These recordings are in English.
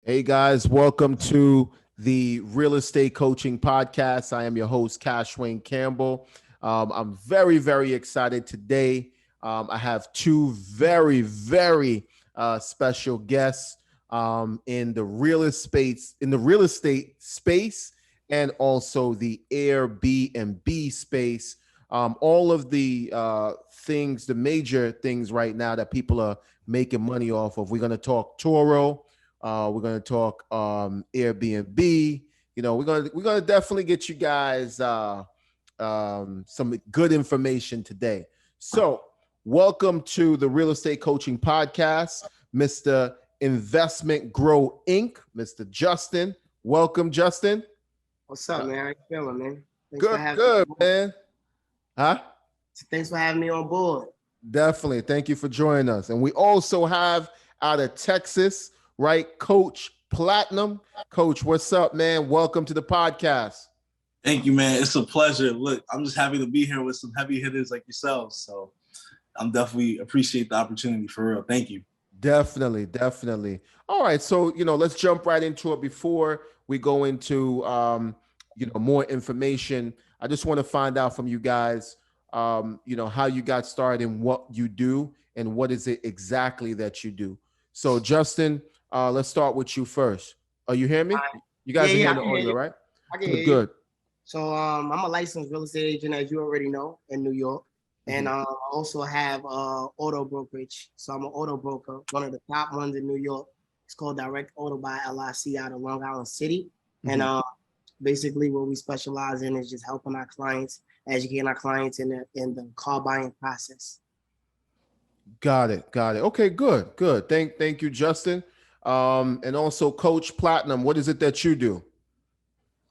Hey guys, welcome to the Real Estate Coaching Podcast. I am your host, Kash-Wayne Campbell. I'm very, very excited today. I have two very special guests in the real estate space, and also the Airbnb space. All of the things, the major things right now that people are making money off of. We're going to talk Turo. We're going to talk Airbnb. We're gonna definitely get you guys some good information today. So, welcome to the Real Estate Coaching Podcast, Mr. Investment Grow Inc., Mr. Justin. Welcome, Justin. What's up, man? How you feeling, man? Good, man. Huh? Thanks for having me on board. Definitely. Thank you for joining us. And we also have out of Texas, right, Coach Platinum. Coach, what's up, man? Welcome to the podcast. Thank you, man. It's a pleasure. Look, I'm just happy to be here with some heavy hitters like yourselves. So I'm definitely appreciate the opportunity, for real. Thank you. Definitely. All right. So, let's jump right into it. Before we go into, more information, I just want to find out from you guys, how you got started and what you do and what is it exactly that you do. So, Justin, let's start with you first. Are you hearing me? You guys are hearing the audio, right? I can hear Good. You. So I'm a licensed real estate agent, as you already know, in New York. And I also have auto brokerage. So I'm an auto broker, one of the top ones in New York. It's called Direct Auto by LIC out of Long Island City. And basically what we specialize in is just helping our clients, educating our clients in the car buying process. Got it. Okay, good. Thank you, Justin. And also Coach Platinum, what is it that you do?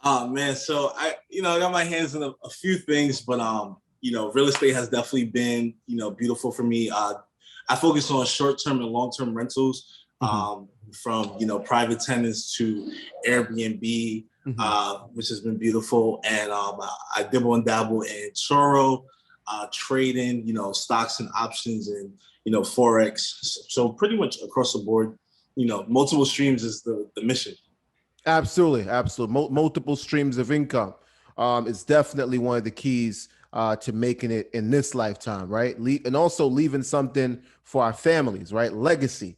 Man, so I got my hands in a few things, but real estate has definitely been, beautiful for me. I focus on short-term and long-term rentals, from, private tenants to Airbnb, which has been beautiful. And I dibble and dabble in Turo, trading, stocks and options and, Forex. So pretty much across the board, multiple streams is the mission. Absolutely. Multiple streams of income is definitely one of the keys to making it in this lifetime, right? And also leaving something for our families, right? Legacy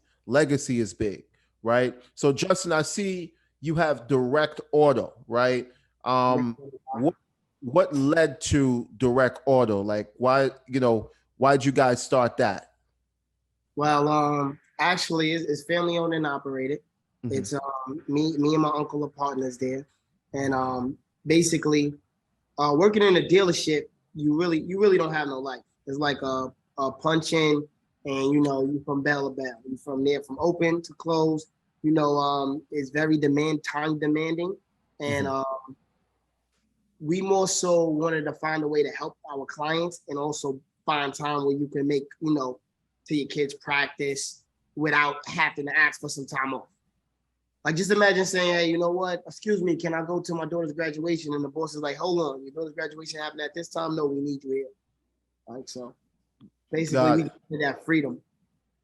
is big, right? So Justin, I see you have direct auto, right? What led to direct auto? Like why'd you guys start that? Well, actually it's family owned and operated. It's me and my uncle are partners there. And basically working in a dealership, you really don't have no life. It's like a punch in and you from bell to bell. You from there from open to close. It's very time demanding. And we more so wanted to find a way to help our clients and also find time where you can make, to your kids practice without having to ask for some time off. Like, just imagine saying, hey, you know what? Excuse me, can I go to my daughter's graduation? And the boss is like, hold on, your daughter's graduation happened at this time? No, we need you here. Like, so basically, we get that freedom.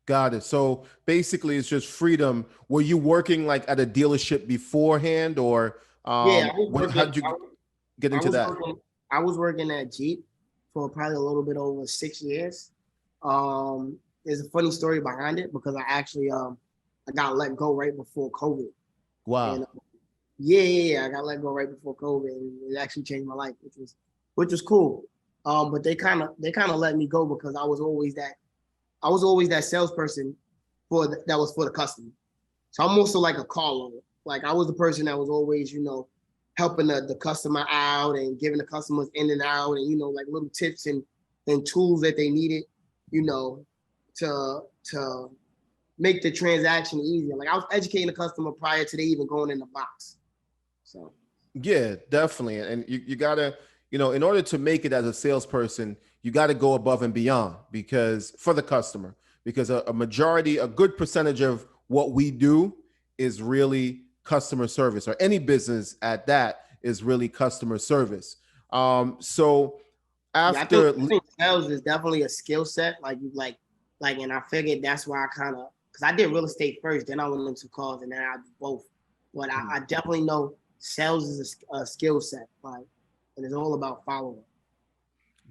Got it. So basically, it's just freedom. Were you working like at a dealership beforehand, or how did you get into that? I was working at Jeep for probably a little bit over 6 years. There's a funny story behind it because I actually I got let go right before COVID. Wow. And, I got let go right before COVID, and it actually changed my life, which was cool. But they kind of let me go because I was always that salesperson that was for the customer. So I'm also like a car loaner. Like I was the person that was always, helping the customer out and giving the customers in and out and, like little tips and tools that they needed, to make the transaction easier. Like I was educating the customer prior to they even going in the box. So. Yeah, definitely. And you gotta, in order to make it as a salesperson, you got to go above and beyond for the customer, because a good percentage of what we do is really customer service, or any business at that is really customer service. So after I think sales is definitely a skill set. And I figured that's why I kind because I did real estate first, then I went into cars, and then I do both. But I definitely know sales is a skill set, like, and it's all about following.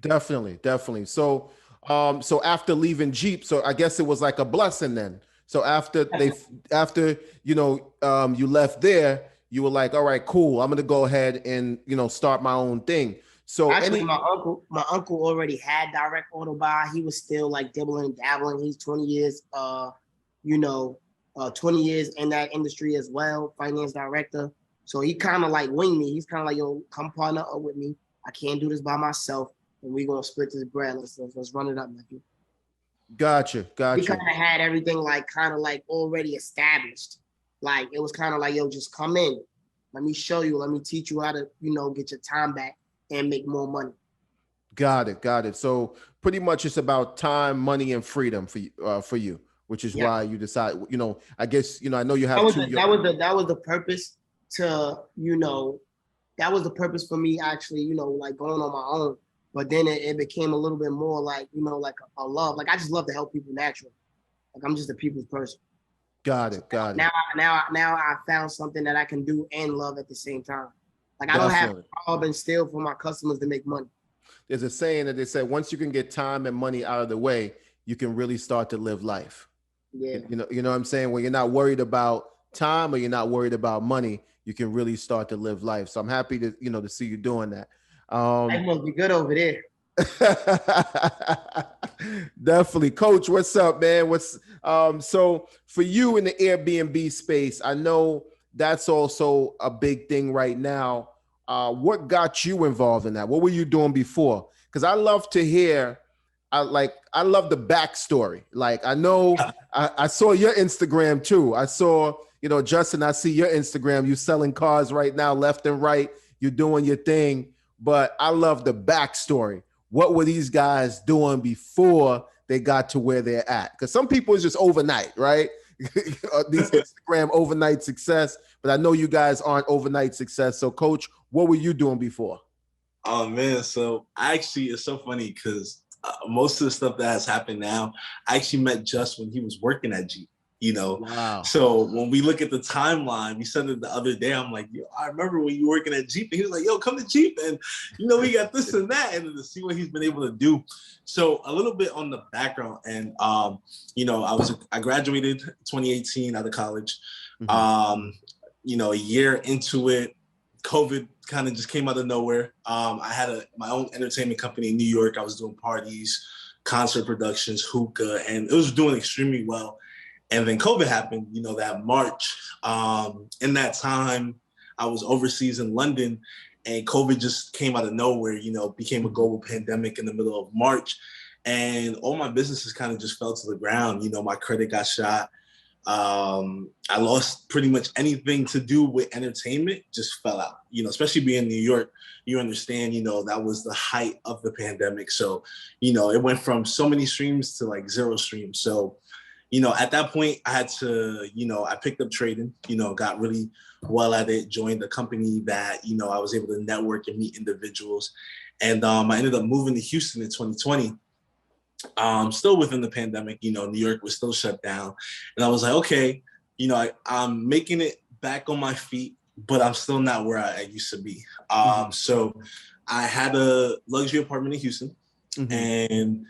Definitely, definitely. So, so after leaving Jeep, so I guess it was like a blessing then. So after you left there, you were like, all right, cool. I'm gonna go ahead and start my own thing. So Actually, my uncle already had direct auto buy. He was still like dibbling and dabbling. He's 20 years, 20 years in that industry as well, finance director. So he kind of like winged me. He's kind of like, yo, come partner up with me. I can't do this by myself, and we're gonna split this bread. Let's run it up, nephew. Gotcha. He kind of had everything like kind of like already established. Like it was kind of like, yo, just come in. Let me show you. Let me teach you how to, get your time back and make more money. Got it. So pretty much it's about time, money, and freedom for you, which is why you decide. I guess I know you have that was the purpose to that was the purpose for me actually like going on my own. But then it became a little bit more like like a love. Like I just love to help people naturally. Like I'm just a people's person. Got it. Now I found something that I can do and love at the same time. Like I don't have to rob and steal from my customers to make money. There's a saying that they said once you can get time and money out of the way, you can really start to live life. Yeah. You know what I'm saying? When you're not worried about time or you're not worried about money, you can really start to live life. So I'm happy to to see you doing that. I must be good over there. Definitely. Coach, what's up, man? So for you in the Airbnb space, I know that's also a big thing right now. What got you involved in that? What were you doing before? Because I love to hear, I love the backstory. Like I know I saw your Instagram too. I saw, Justin, I see your Instagram. You selling cars right now, left and right. You're doing your thing. But I love the backstory. What were these guys doing before they got to where they're at? Because some people it's just overnight, right? These Instagram overnight success. But I know you guys aren't overnight success. So, Coach, what were you doing before? Oh man, so actually it's so funny because most of the stuff that has happened now, I actually met Just when he was working at Jeep. Wow. So when we look at the timeline, we said it the other day. I'm like, yo, I remember when you were working at Jeep, and he was like, yo, come to Jeep, and we got this and that, and to see what he's been able to do. So a little bit on the background, and I graduated 2018 out of college. Mm-hmm. A year into it, COVID kind of just came out of nowhere. I had my own entertainment company in New York. I was doing parties, concert productions, hookah, and it was doing extremely well. And then COVID happened, that March. In that time, I was overseas in London, and COVID just came out of nowhere, became a global pandemic in the middle of March. And all my businesses kind of just fell to the ground. My credit got shot. I lost pretty much anything to do with entertainment, just fell out, especially being in New York. You understand, that was the height of the pandemic. So, it went from so many streams to like 0 streams. So, at that point I had to, I picked up trading, got really well at it, joined a company that, I was able to network and meet individuals. And I ended up moving to Houston in 2020. Still within the pandemic, New York was still shut down. And I was like, okay, I'm making it back on my feet, but I'm still not where I used to be. So I had a luxury apartment in Houston. And,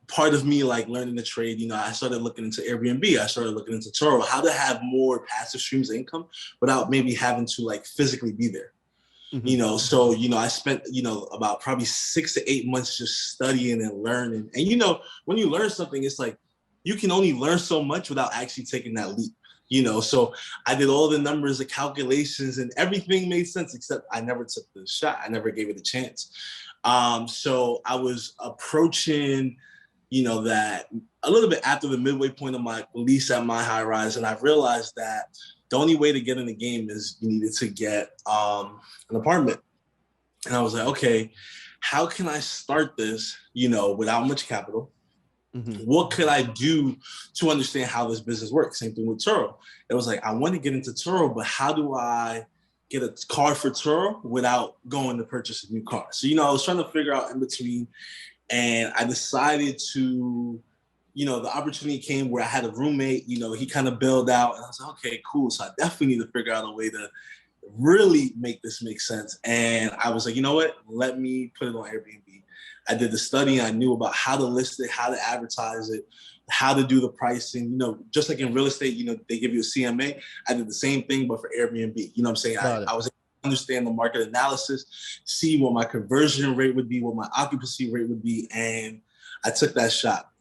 part of me like learning the trade, I started looking into Airbnb. I started looking into Turo, how to have more passive streams of income without maybe having to like physically be there. So, I spent, about probably 6 to 8 months just studying and learning. And, when you learn something, it's like, you can only learn so much without actually taking that leap, So I did all the numbers, the calculations, and everything made sense, except I never took the shot. I never gave it a chance. So I was approaching, that a little bit after the midway point of my lease at my high rise. And I realized that the only way to get in the game is you needed to get an apartment. And I was like, okay, how can I start this, without much capital? What could I do to understand how this business works? Same thing with Turo. It was like, I want to get into Turo, but how do I get a car for Turo without going to purchase a new car? So, I was trying to figure out in between, and I decided to the opportunity came where I had a roommate, he kind of bailed out, and I was like, okay, cool. So I definitely need to figure out a way to really make this make sense. And I was like, you know what? Let me put it on Airbnb. I did the study. I knew about how to list it, how to advertise it, how to do the pricing. Just like in real estate, they give you a CMA. I did the same thing, but for Airbnb. You know what I'm saying? I was able to understand the market analysis, see what my conversion rate would be, what my occupancy rate would be, and I took that shot.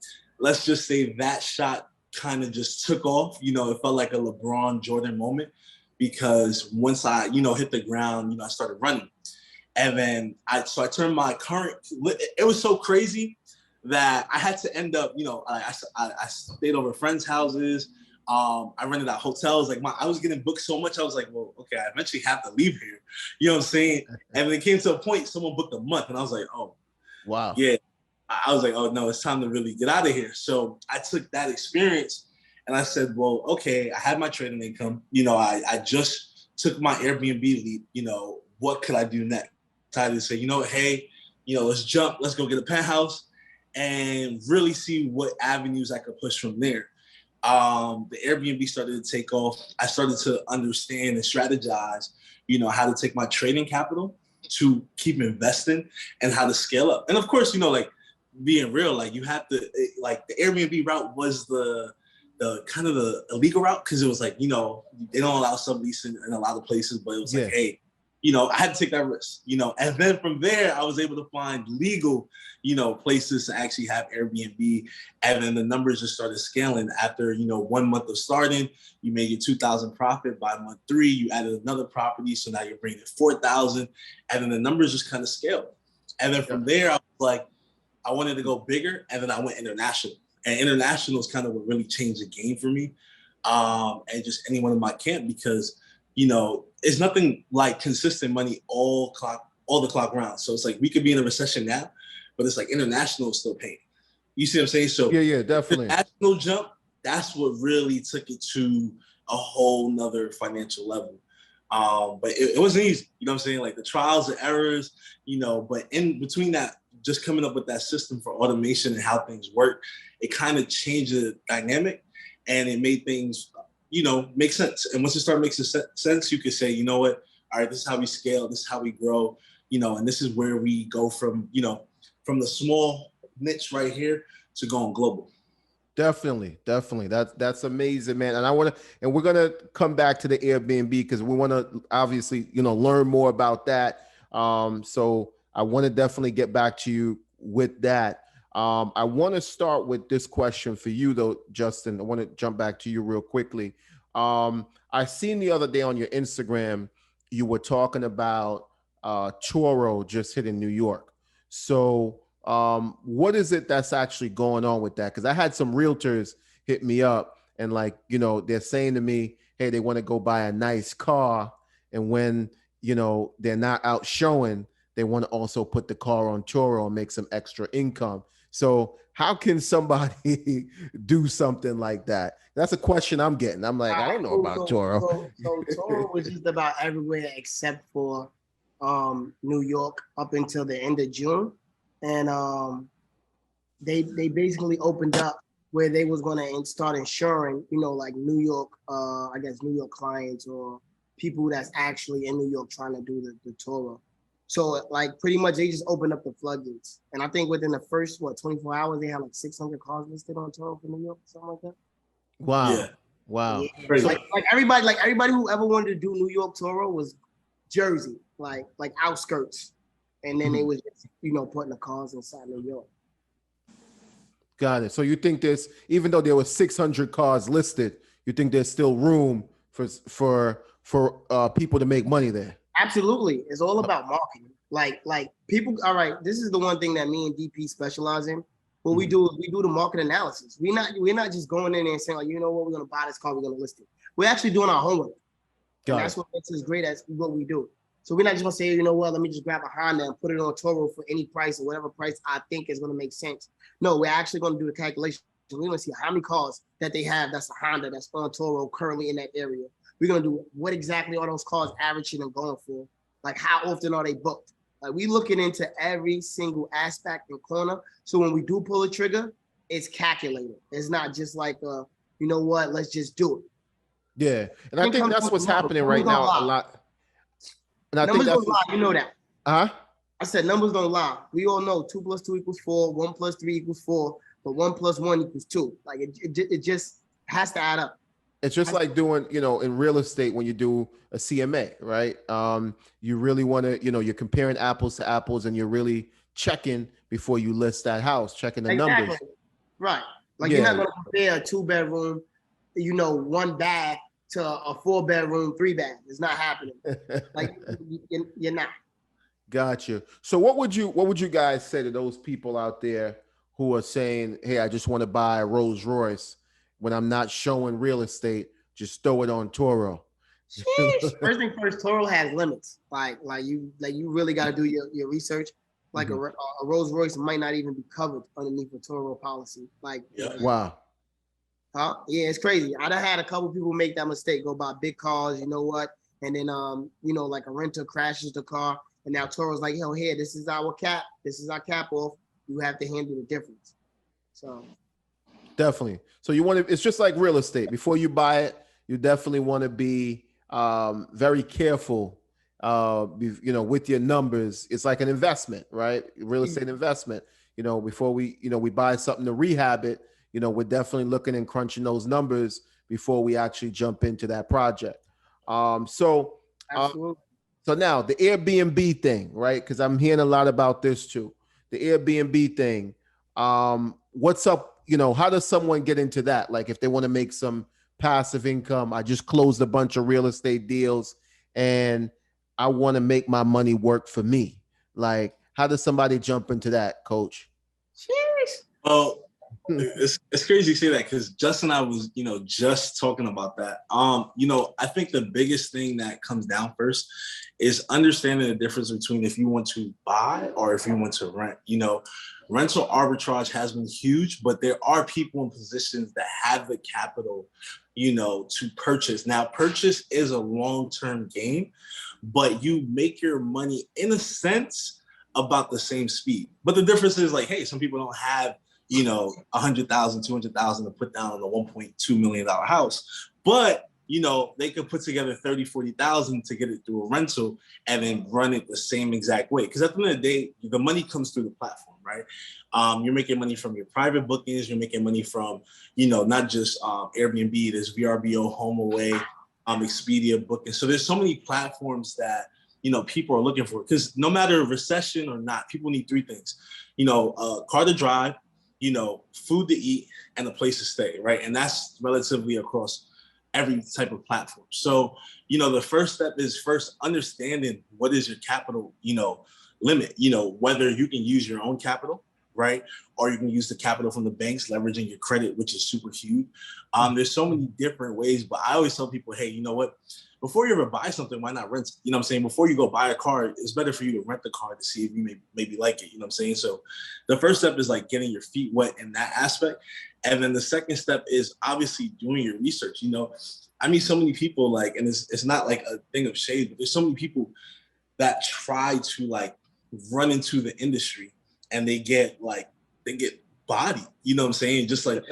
Let's just say that shot kind of just took off. It felt like a LeBron Jordan moment, because once I, hit the ground, I started running. And then I turned my current, it was so crazy that I had to end up, I stayed over friends' houses. I rented out hotels. I was getting booked so much. I was like, well, okay, I eventually have to leave here. You know what I'm saying? And then it came to a point, someone booked a month, and I was like, oh, wow. Yeah. I was like, oh no, it's time to really get out of here. So I took that experience and I said, well, okay, I had my trading income. I just took my Airbnb lead. What could I do next? I decided to say, hey, let's go get a penthouse and really see what avenues I could push from there. The Airbnb started to take off. I started to understand and strategize, how to take my trading capital to keep investing and how to scale up. And of course, being real, you have to, the Airbnb route was the kind of the illegal route, because it was they don't allow subleasing in a lot of places, but it was hey, I had to take that risk, and then from there I was able to find legal, places to actually have Airbnb, and then the numbers just started scaling. After 1 month of starting, you made your 2,000 profit. By month 3, you added another property, so now you're bringing in 4,000, and then the numbers just kind of scaled. And then from there, I was like, I wanted to go bigger, and then I went international. And international is kind of what really changed the game for me, and just anyone in my camp, because it's nothing like consistent money all the clock rounds. So it's we could be in a recession now, but it's international is still paying. You see what I'm saying? So yeah, definitely. The national jump, that's what really took it to a whole nother financial level. But it wasn't easy. You know what I'm saying? The trials and errors, but in between that, just coming up with that system for automation and how things work, it kind of changed the dynamic, and it made things, make sense. And once it started making sense, you could say, you know what, all right, this is how we scale, this is how we grow, and this is where we go from, from the small niche right here to going global. Definitely. That's amazing, man. And we're gonna come back to the Airbnb, because we want to obviously, learn more about that. So I want to definitely get back to you with that. I want to start with this question for you though, Justin. I want to jump back to you real quickly. I seen the other day on your Instagram, you were talking about Turo just hitting New York. So what is it that's actually going on with that? Because I had some realtors hit me up and they're saying to me, hey, they want to go buy a nice car, and when they're not out showing, they want to also put the car on Turo and make some extra income. So how can somebody do something like that? That's a question I'm getting. I'm like, I don't know about Turo. So Turo was just about everywhere except for New York up until the end of June. And they basically opened up where they was going to start insuring, New York, I guess New York clients or people that's actually in New York trying to do the Turo. So pretty much they just opened up the floodgates. And I think within the first, 24 hours, they had 600 cars listed on Turo for New York, something like that. Wow. Yeah. Wow. Yeah. So everybody who ever wanted to do New York Turo was Jersey, like outskirts. And then they was just, putting the cars inside New York. Got it. So you think even though there were 600 cars listed, you think there's still room for people to make money there? Absolutely. It's all about marketing. Like people, all right, this is the one thing that me and DP specialize in. What we do is we do the market analysis. We're not just going in there and saying, we're going to buy this car, we're going to list it. We're actually doing our homework. And that's what makes us great at what we do. So we're not just going to say, let me just grab a Honda and put it on Turo for any price or whatever price I think is going to make sense. No, we're actually going to do the calculation. We're going to see how many cars that they have that's a Honda that's on Turo currently in that area. We're going to do what exactly are those cars averaging and going for? How often are they booked? We looking into every single aspect and corner. So when we do pull a trigger, it's calculated. It's not just like, you know what, let's just do it. Yeah. And I think that's what's happening right now a lot. And I numbers think that's don't lie, you know that. Uh-huh. I said numbers don't lie. We all know 2 + 2 = 4, 1 + 3 = 4, but 1 + 1 = 2. Like it just has to add up. It's just like doing, in real estate when you do a CMA, right? You really want to, you're comparing apples to apples, and you're really checking before you list that house, checking the numbers. Right. Like you're not going to compare a 2-bedroom, 1 bath to a 4-bedroom, 3-bath. It's not happening. Like you're not. Gotcha. So what would you guys say to those people out there who are saying, hey, I just want to buy a Rolls Royce when I'm not showing real estate, just throw it on Turo? First thing first, Turo has limits. Like you really got to do your research. Like a Rolls Royce might not even be covered underneath a Turo policy. Wow. Huh? Yeah, it's crazy. I done had a couple people make that mistake, go buy big cars, you know what? And then like a renter crashes the car, and now Toro's like, yo, here, this is our cap. This is our cap off. You have to handle the difference. So definitely. So it's just like real estate. Before you buy it, you definitely want to be very careful with your numbers. It's like an investment, right? Real estate investment. Before we buy something to rehab it, we're definitely looking and crunching those numbers before we actually jump into that project. So now the Airbnb thing, right? Because I'm hearing a lot about this too. The Airbnb thing. What's up? How does someone get into that? Like if they want to make some passive income, I just closed a bunch of real estate deals and I want to make my money work for me. Like, how does somebody jump into that, Coach? Jeez. Well, it's crazy you say that, because Justin and I was, just talking about that. I think the biggest thing that comes down first is understanding the difference between if you want to buy or if you want to rent. Rental arbitrage has been huge, but there are people in positions that have the capital, to purchase. Now, purchase is a long-term game, but you make your money in a sense about the same speed. But the difference is like, hey, some people don't have, $100,000, $200,000 to put down on a $1.2 million house, but they could put together 30, 40,000 to get it through a rental and then run it the same exact way. Because at the end of the day, the money comes through the platform, right? You're making money from your private bookings. You're making money from, not just Airbnb, there's VRBO, HomeAway, Expedia booking. So there's so many platforms that, people are looking for, because no matter recession or not, people need 3 things, car to drive, food to eat, and a place to stay, right? And that's relatively across every type of platform. So, the first step is first understanding what is your capital, limit, whether you can use your own capital, right? Or you can use the capital from the banks, leveraging your credit, which is super huge. There's so many different ways, but I always tell people, hey, you know what? Before you ever buy something, why not rent it? Before you go buy a car, it's better for you to rent the car to see if you maybe like it. So the first step is like getting your feet wet in that aspect. And then the second step is obviously doing your research. I meet so many people and it's not like a thing of shade, but there's so many people that try to run into the industry and they get bodied, just like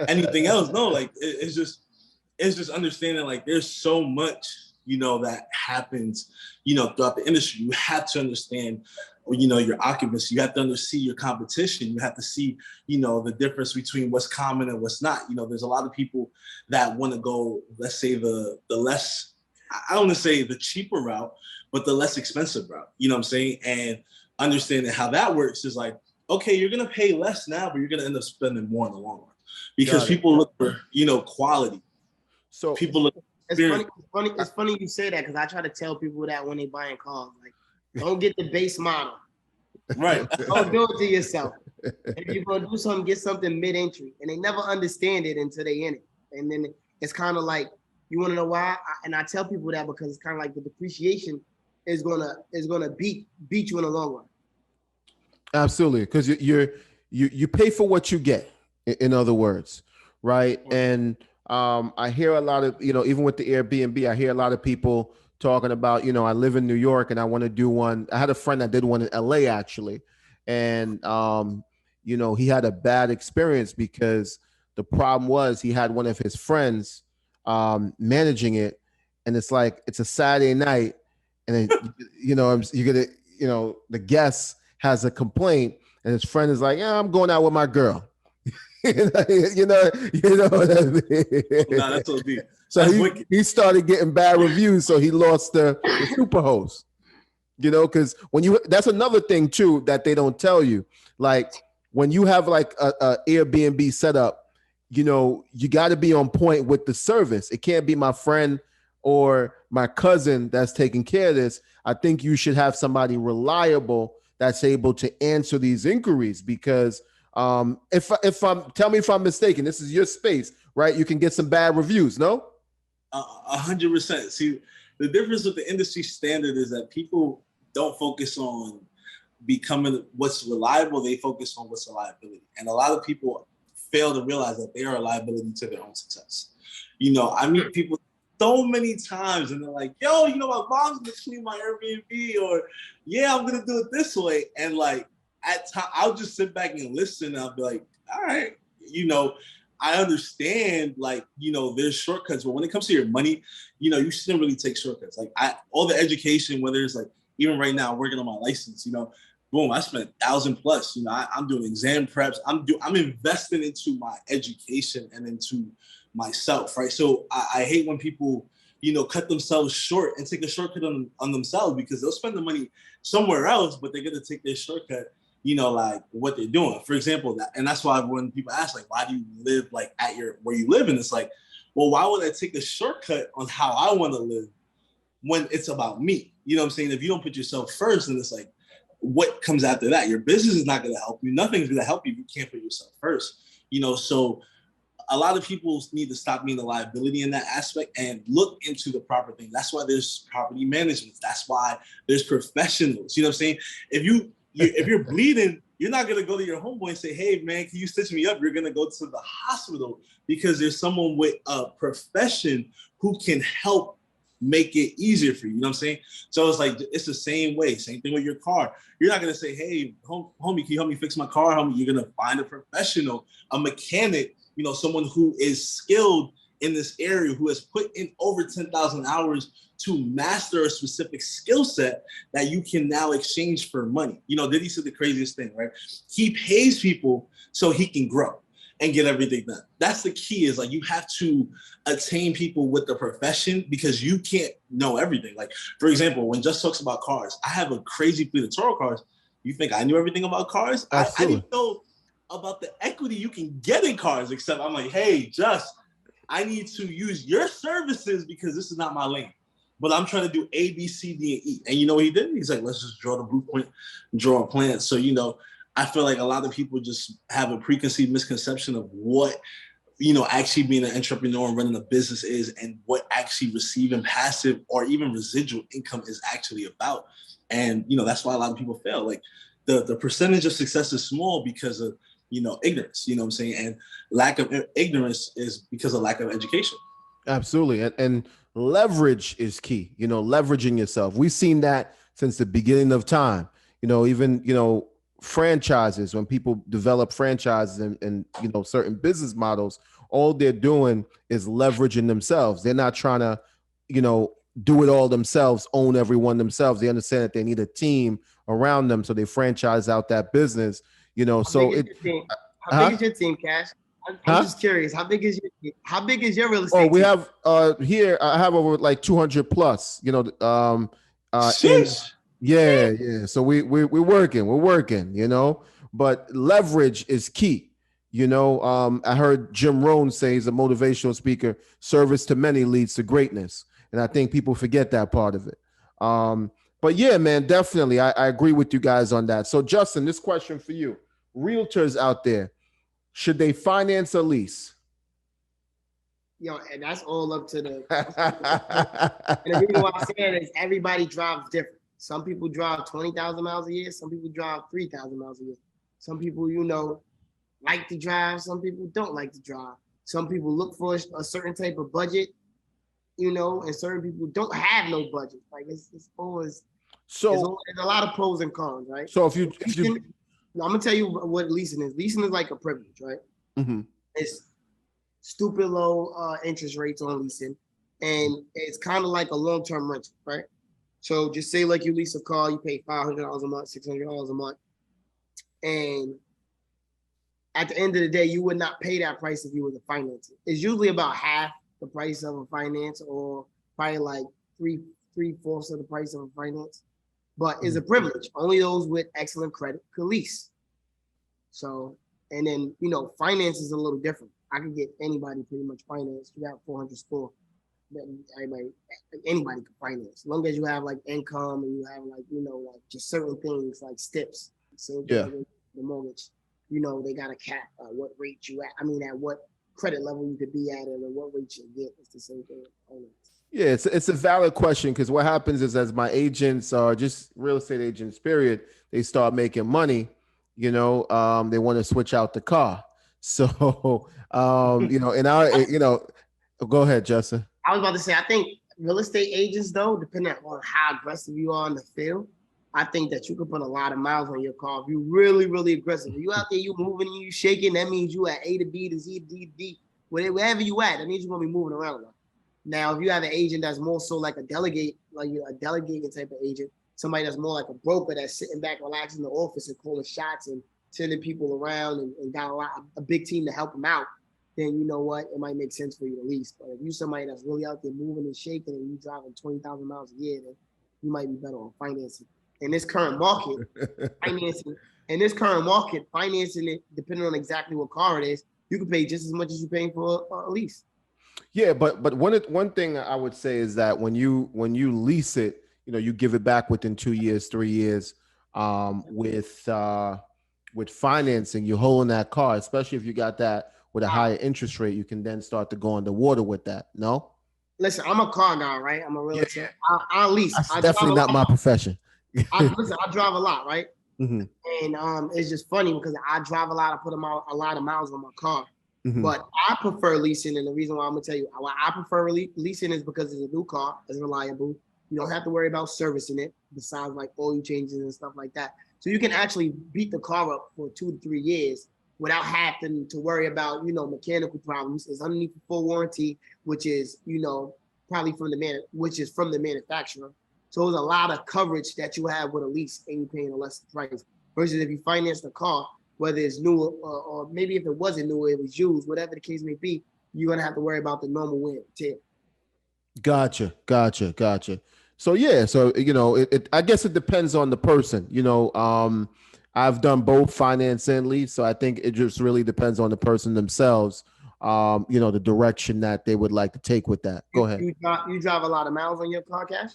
anything else. No, it's just understanding there's so much, that happens, throughout the industry. You have to understand, your occupancy. You have to see your competition. You have to see, the difference between what's common and what's not. There's a lot of people that want to go, let's say the less, I don't want to say the cheaper route, but the less expensive route, and understanding how that works is okay, you're going to pay less now, but you're going to end up spending more in the long run because people look for, quality. So people look. It's funny you say that, because I try to tell people that when they buying cars, don't get the base model. Right. Don't do it to yourself. If you're going to do something, get something mid-entry. And they never understand it until they in it. And then it's kind of like, you want to know why? I tell people that because it's kind of like the depreciation is gonna beat you in the long run. Absolutely, because you pay for what you get. In other words, right? And I hear a lot of, even with the Airbnb, I hear a lot of people talking about, I live in New York and I want to do one. I had a friend that did one in LA actually. And, he had a bad experience because the problem was he had one of his friends managing it, and it's like it's a Saturday night, and then you're gonna the guest has a complaint, and his friend is like, yeah, I'm going out with my girl. you know what I mean? Nah, that's so deep. So he started getting bad reviews, so he lost the super host. Because that's another thing too that they don't tell you. Like when you have like a Airbnb setup, you got to be on point with the service. It can't be my friend or my cousin that's taking care of this. I think you should have somebody reliable that's able to answer these inquiries, because tell me if I'm mistaken, this is your space, right? You can get some bad reviews, no? 100%. See, the difference with the industry standard is that people don't focus on becoming what's reliable. They focus on what's a liability. And a lot of people fail to realize that they are a liability to their own success. I meet people so many times and they're like, yo, my mom's gonna clean my Airbnb, or yeah, I'm gonna do it this way. And like at time, I'll just sit back and listen, and I'll be like, all right, I understand, like, there's shortcuts, but when it comes to your money, you shouldn't really take shortcuts. Like all the education, whether it's like, even right now, I'm working on my license, boom, I spent $1,000+. I'm doing exam preps. I'm investing into my education and into myself, right? So I hate when people, cut themselves short and take a shortcut on themselves, because they'll spend the money somewhere else, but they're going to take their shortcut, like what they're doing. For example, that's why when people ask, like, why do you live like at where you live? And it's like, well, why would I take a shortcut on how I want to live when it's about me? You know what I'm saying? If you don't put yourself first, then it's like, what comes after that? Your business is not going to help you. Nothing's going to help you if you can't put yourself first. So a lot of people need to stop being a liability in that aspect and look into the proper thing. That's why there's property management. That's why there's professionals. You know what I'm saying? If you're bleeding, you're not going to go to your homeboy and say, hey, man, can you stitch me up? You're going to go to the hospital, because there's someone with a profession who can help make it easier for you. You know what I'm saying? So it's like, it's the same way. Same thing with your car. You're not going to say, hey, homie, can you help me fix my car? Homie, you're going to find a professional, a mechanic, someone who is skilled in this area, who has put in over 10,000 hours to master a specific skill set that you can now exchange for money. Diddy said the craziest thing, right? He pays people so he can grow and get everything done. That's the key, is like, you have to attain people with the profession, because you can't know everything. Like, for example, when Just talks about cars, I have a crazy fleet of Turo cars. You think I knew everything about cars? I didn't know about the equity you can get in cars, except I'm like, hey, Just, I need to use your services because this is not my lane. But I'm trying to do A, B, C, D, and E. And you know what he did? He's like, let's just draw the blueprint, draw a plan. So, I feel like a lot of people just have a preconceived misconception of what, actually being an entrepreneur and running a business is, and what actually receiving passive or even residual income is actually about. And, that's why a lot of people fail. Like the percentage of success is small because of, ignorance, you know what I'm saying? And lack of ignorance is because of lack of education. Absolutely. And leverage is key, leveraging yourself. We've seen that since the beginning of time, even, franchises, when people develop franchises and certain business models, all they're doing is leveraging themselves. They're not trying to, do it all themselves, own everyone themselves. They understand that they need a team around them, so they franchise out that business. How big is your team, Cash? I'm just curious. How big is your real estate? Oh, we team? have here. I have over like 200 plus. Yeah. So we're working. But leverage is key. I heard Jim Rohn say, he's a motivational speaker, service to many leads to greatness. And I think people forget that part of it. But yeah, man, definitely. I agree with you guys on that. So Justin, this question for you. Realtors out there, should they finance a lease? And that's all up to the and the reason why I'm saying is everybody drives different. Some people drive 20,000 miles a year. Some people drive 3,000 miles a year. Some people, like to drive. Some people don't like to drive. Some people look for a certain type of budget, and certain people don't have no budget. Like it's always, there's a lot of pros and cons, right? So I'm gonna tell you what leasing is. Leasing is like a privilege, right? Mm-hmm. It's stupid low interest rates on leasing, and it's kind of like a long-term rental, right? So just say like you lease a car, you pay $500 a month, $600 a month, and at the end of the day, you would not pay that price if you were to finance it. It's usually about half the price of a finance, or probably like three-fourths of the price of a finance. But it's a privilege. Only those with excellent credit could lease. So, and then finance is a little different. I can get anybody pretty much financed. You got 400 score, anybody can finance, as long as you have like income and you have like like just certain things like steps. Same thing with the mortgage. They got a cap what rate you at. I mean, at what credit level you could be at, and what rate you get. It's the same thing. Yeah, it's a valid question, because what happens is, as my agents are just real estate agents, period, they start making money, they want to switch out the car. So, and go ahead, Justin. I was about to say, I think real estate agents, though, depending on how aggressive you are in the field, I think that you could put a lot of miles on your car if you're really, really aggressive. If you out there, you moving, and you shaking, that means you at A to B to Z to D to D. Wherever you at, that means you're gonna be moving around a lot. Now, if you have an agent that's more so like a delegate, like you're a delegating type of agent, somebody that's more like a broker that's sitting back, relaxing in the office and calling shots and sending people around and got a big team to help them out, then you know what, it might make sense for you to lease. But if you're somebody that's really out there moving and shaking and you driving 20,000 miles a year, then you might be better on financing. In this current market, financing it, depending on exactly what car it is, you can pay just as much as you're paying for a lease. Yeah, but one thing I would say is that when you lease it, you give it back within 2 years, 3 years. With financing, you're holding that car, especially if you got that with a higher interest rate, you can then start to go underwater with that. No? Listen, I'm a car guy, right? I'm a realtor. Yeah. I lease. That's definitely not my profession. I drive a lot, right? Mm-hmm. And it's just funny because I drive a lot. I put a lot of miles on my car. Mm-hmm. But I prefer leasing, and the reason why I'm gonna tell you why I prefer leasing is because it's a new car, it's reliable. You don't have to worry about servicing it, besides like oil changes and stuff like that. So you can actually beat the car up for 2 to 3 years without having to worry about mechanical problems. It's underneath full warranty, which is probably from the manufacturer. So there's a lot of coverage that you have with a lease, and you're paying a less price. Versus if you finance the car, whether it's new or maybe if it wasn't new, it was used, whatever the case may be, you're gonna have to worry about the normal wear and tear. Gotcha. So yeah, I guess it depends on the person. I've done both finance and lease, so I think it just really depends on the person themselves. The direction that they would like to take with that. Go ahead. You drive a lot of miles on your car, Cash?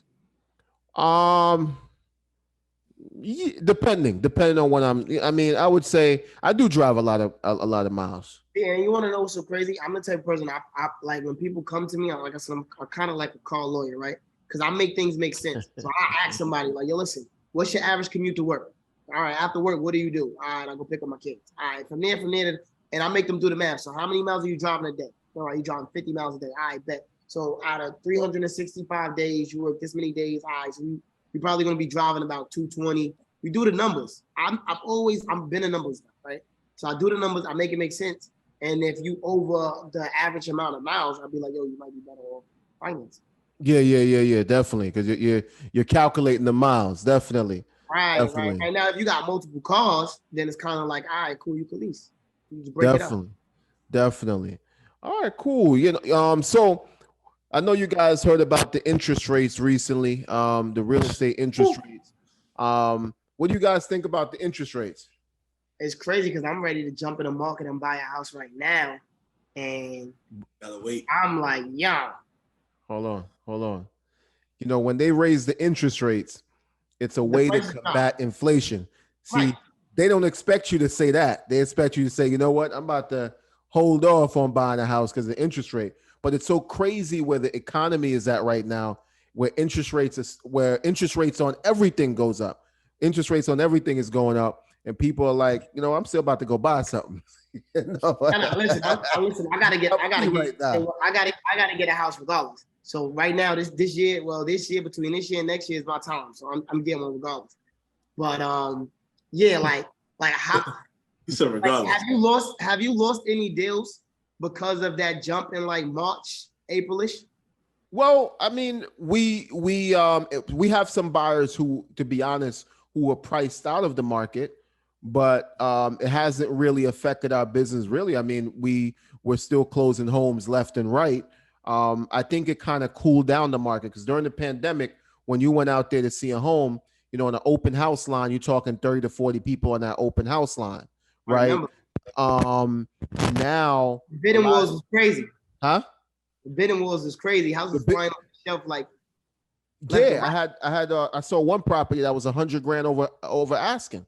Yeah, depending on what I would say I do drive a lot of miles. Yeah, and you want to know what's so crazy? I'm the type of person I like when people come to me. Like I said, I'm kind of like a car lawyer, right? Because I make things make sense. So I ask somebody like, "Yo, listen, what's your average commute to work? All right, after work, what do you do? All right, I go pick up my kids. All right, from there, and I make them do the math. So how many miles are you driving a day? All right, you driving 50 miles a day. All right, bet. So out of 365 days, you work this many days. All right, so you're probably going to be driving about 220. We do the numbers. I've been a numbers guy, right? So I do the numbers. I make it make sense. And if you over the average amount of miles, I'll be like, yo, you might be better off finance. Yeah, definitely. Because you're calculating the miles, definitely. Right. And now if you got multiple cars, then it's kind of like, all right, cool, you can lease. You just break it up. Definitely. All right, cool. So I know you guys heard about the interest rates recently, the real estate interest rates. What do you guys think about the interest rates? It's crazy because I'm ready to jump in the market and buy a house right now. And gotta wait. I'm like, yo. Hold on. When they raise the interest rates, it's a way to combat inflation. See, right. They don't expect you to say that. They expect you to say, you know what, I'm about to hold off on buying a house because of the interest rate. But it's so crazy where the economy is at right now, where interest rates on everything goes up. Interest rates on everything is going up, and people are like, I'm still about to go buy something. Listen, I gotta get a house regardless. So right now, this year, between this year and next year is my time. So I'm getting one regardless. But like Like how? You said Like, regardless. have you lost any deals because of that jump in like March, Aprilish? Well, I mean, we have some buyers who, to be honest, who were priced out of the market, but it hasn't really affected our business. Really, I mean, we're still closing homes left and right. I think it kind of cooled down the market because during the pandemic, when you went out there to see a home, you know, on an open house line, you're talking 30 to 40 people on that open house line, I right? remember Now, the bidding wars was crazy. huh? The bidding wars is crazy. Houses flying off the shelf like Yeah, I saw one property that was 100 grand over asking.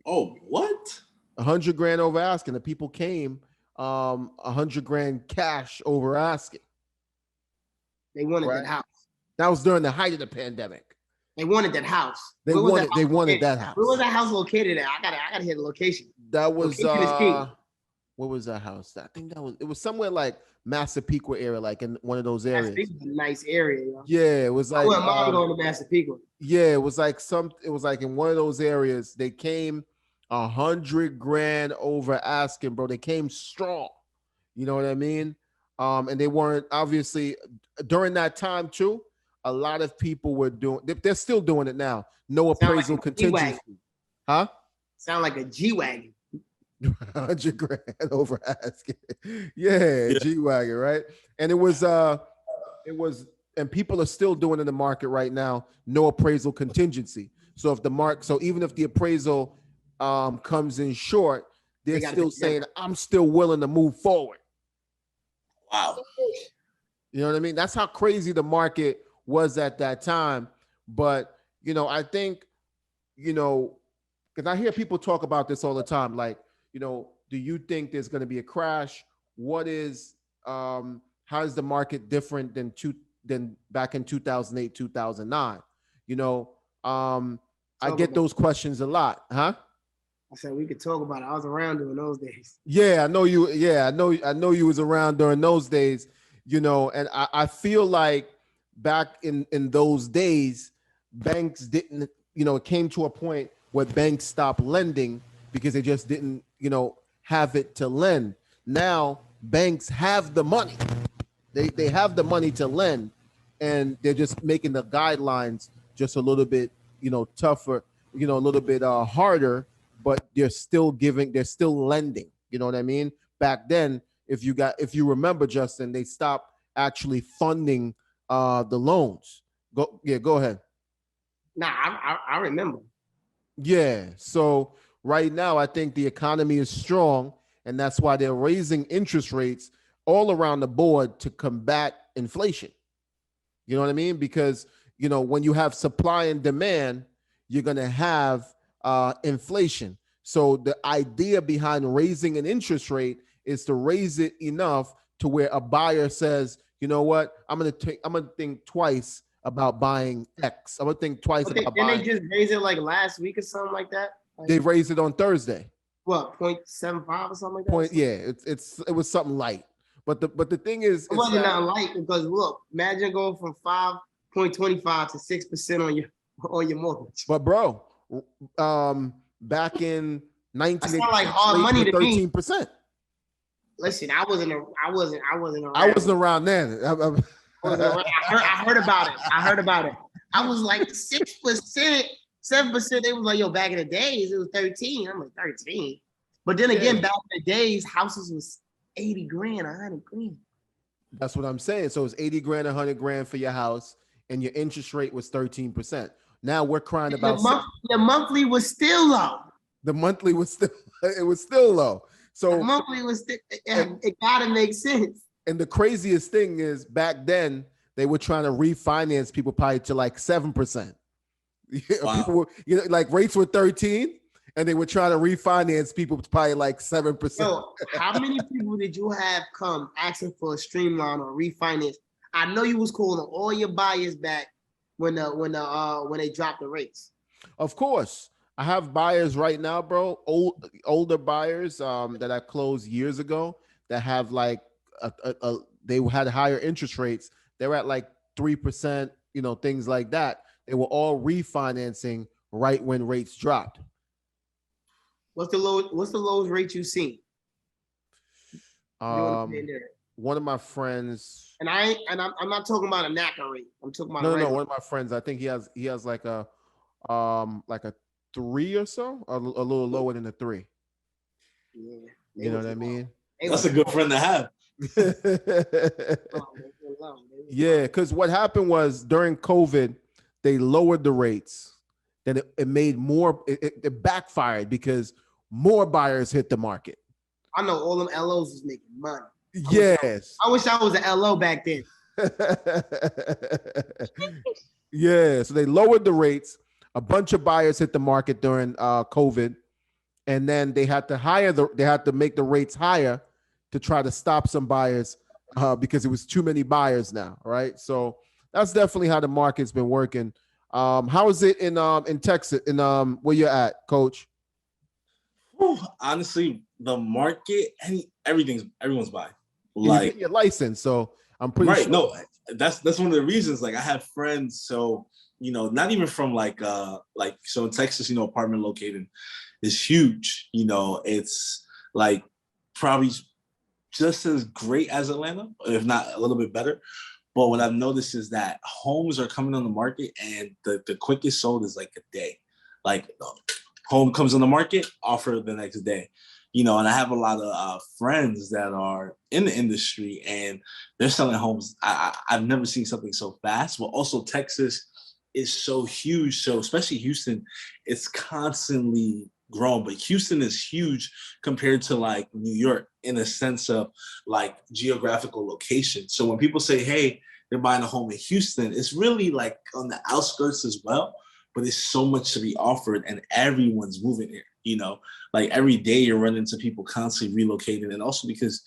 Oh, what? 100 grand over asking. The people came 100 grand cash over asking. they wanted Right. that house. That was during the height of the pandemic. They wanted that house. They Where was that wanted house that located? house. Where was that house located at? I gotta hit the location. That was Location is key. where was that house? I think it was somewhere like Massapequa area, like in one of those areas. That's a nice area, yo. Yeah, it was I like wouldn't mind going to Massapequa. yeah, it was like in one of those areas. They came 100 grand over asking, bro. They came strong. You know what I mean? And they weren't obviously during that time too. A lot of people were doing. They're still doing it now. No appraisal like a contingency, huh? Sound like a G-Wagon. 100 grand over asking. Yeah, G-Wagon, right? And it was, and people are still doing in the market right now. No appraisal contingency. So even if the appraisal comes in short, they're still saying, "I'm still willing to move forward." Wow. You know what I mean? That's how crazy the market was at that time. But, you know, I think, you know, because I hear people talk about this all the time. Like, you know, do you think there's going to be a crash? How is the market different than back in 2008, 2009? You know, I get those questions a lot. Huh? I said we could talk about it. I was around during those days. Yeah, I know you. Yeah, I know you was around during those days, you know, and I feel like back in those days, banks didn't, you know, it came to a point where banks stopped lending because they just didn't, you know, have it to lend. Now banks have the money. They have the money to lend, and they're just making the guidelines just a little bit, you know, tougher, you know, a little bit harder, but they're still lending. You know what I mean? Back then, if you remember, Justin, they stopped actually funding the loans. Go ahead. Nah, I remember. Yeah. So right now, I think the economy is strong, and that's why they're raising interest rates all around the board to combat inflation. You know what I mean? Because, you know, when you have supply and demand, you're going to have inflation. So the idea behind raising an interest rate is to raise it enough to where a buyer says, you know what, I'm going to think twice about buying X. I'm going to think twice about buying. Didn't they just raise it like last week or something like that? Like, they raised it on Thursday. What, 0.75 or something like that? Yeah, it was something light. But the thing is, it wasn't that light because look, imagine going from 5.25 to 6% on your mortgage. But bro, back in 1980, that's not like hard money to 13%. Listen, I wasn't around. I wasn't around then. I heard about it. I was like 6%, 7%. They was like, yo, back in the days, it was 13. I'm like 13. But then again, back in the days, houses was 80 grand, 100 grand. That's what I'm saying. So it's 80 grand, 100 grand for your house, and your interest rate was 13%. Now we're crying about the monthly was still low. The monthly was still low. So the monthly was it gotta make sense. And the craziest thing is back then they were trying to refinance people probably to like 7%. Wow. People were, you know, like rates were 13. And they were trying to refinance people probably like 7%. So how many people did you have come asking for a streamline or refinance? I know you was calling all your buyers back when they dropped the rates. Of course. I have buyers right now, bro, older buyers that I closed years ago that have like they had higher interest rates. They're at like 3%, you know, things like that. They were all refinancing right when rates dropped. What's the lowest rate you've seen? One of my friends, and I'm not talking about a NACA rate. I'm talking about no. One of my friends, I think he has like a 3 or so, a little lower than a 3. Yeah, you know what I mean. That's a good friend to have. Yeah, because what happened was during COVID, they lowered the rates. Then it made more. It backfired because more buyers hit the market. I know all them LOs was making money. Yes. I wish I was an LO back then. Yeah, so they lowered the rates. A bunch of buyers hit the market during COVID, and then they had to make the rates higher to try to stop some buyers because it was too many buyers now, right? So that's definitely how the market's been working. How is it in Texas? In where you're at, Coach? Honestly, the market, everyone's buying. Like, you get your license, so I'm pretty right. Sure. No, that's one of the reasons. Like, I have friends, so not even from so in Texas, apartment located is huge. It's like probably just as great as Atlanta, if not a little bit better. But what I've noticed is that homes are coming on the market, and the quickest sold is like a day. Like, home comes on the market, offer the next day. And I have a lot of friends that are in the industry, and they're selling homes. I've never seen something so fast. But also, Texas is so huge. So especially Houston, it's constantly growing. But Houston is huge compared to like New York in a sense of like geographical location. So when people say, hey, they're buying a home in Houston, it's really like on the outskirts as well. But there's so much to be offered, and everyone's moving here. Like every day you're running into people constantly relocating, and also because